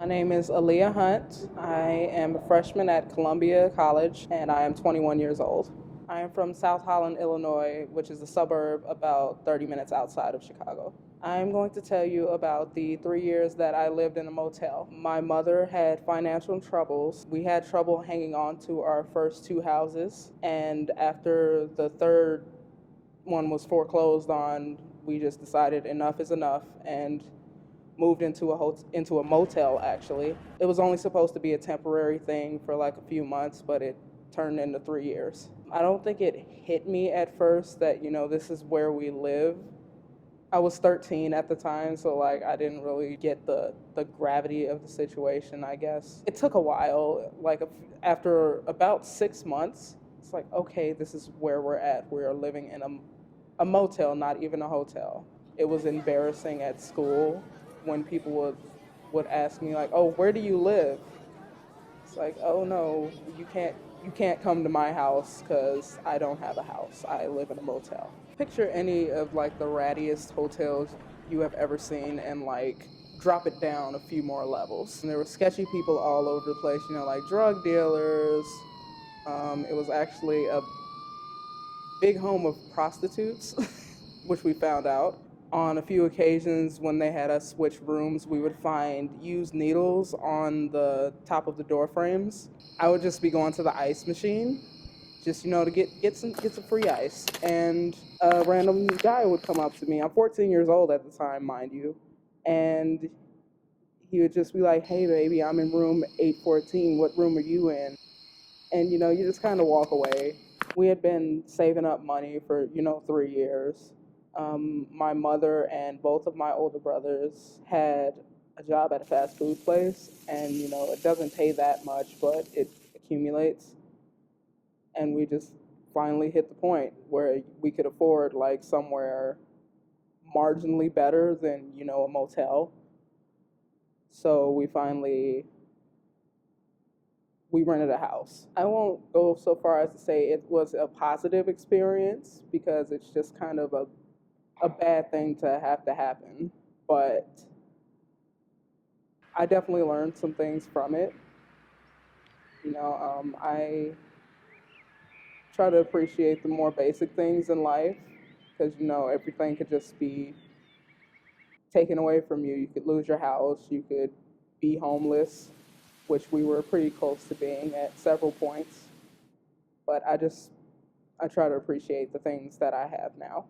My name is Aaliyah Hunt. I am a freshman at Columbia College and I am 21 years old. I am from South Holland, Illinois, which is a suburb about 30 minutes outside of Chicago. I am going to tell you about the 3 years that I lived in a motel. My mother had financial troubles. We had trouble hanging on to our first two houses, and after the third one was foreclosed on, we just decided enough is enough and moved into a motel. Actually, it was only supposed to be a temporary thing for like a few months, but it turned into 3 years. I don't think it hit me at first that this is where we live. I was 13 at the time, so like I didn't really get the gravity of the situation, I guess. It took a while. After about 6 months, it's like, okay, this is where we're at. We are living in a motel, not even a hotel. It was embarrassing at school when people would ask me like, "Oh, where do you live?" It's like, "Oh no, you can't come to my house because I don't have a house. I live in a motel." Picture any of like the rattiest hotels you have ever seen and like drop it down a few more levels. And there were sketchy people all over the place, like drug dealers. It was actually a big home of prostitutes, which we found out. On a few occasions when they had us switch rooms, we would find used needles on the top of the door frames. I would just be going to the ice machine, just to get some free ice, and a random guy would come up to me. I'm 14 years old at the time, mind you, and he would just be like, "Hey, baby, I'm in room 814. What room are you in?" And you just kind of walk away. We had been saving up money for 3 years. My mother and both of my older brothers had a job at a fast food place, and it doesn't pay that much, but it accumulates. And we just finally hit the point where we could afford like somewhere marginally better than a motel. So we rented a house. I won't go so far as to say it was a positive experience because it's just kind of a bad thing to have to happen. But I definitely learned some things from it. I try to appreciate the more basic things in life because everything could just be taken away from you. You could lose your house, you could be homeless, which we were pretty close to being at several points. But I try to appreciate the things that I have now.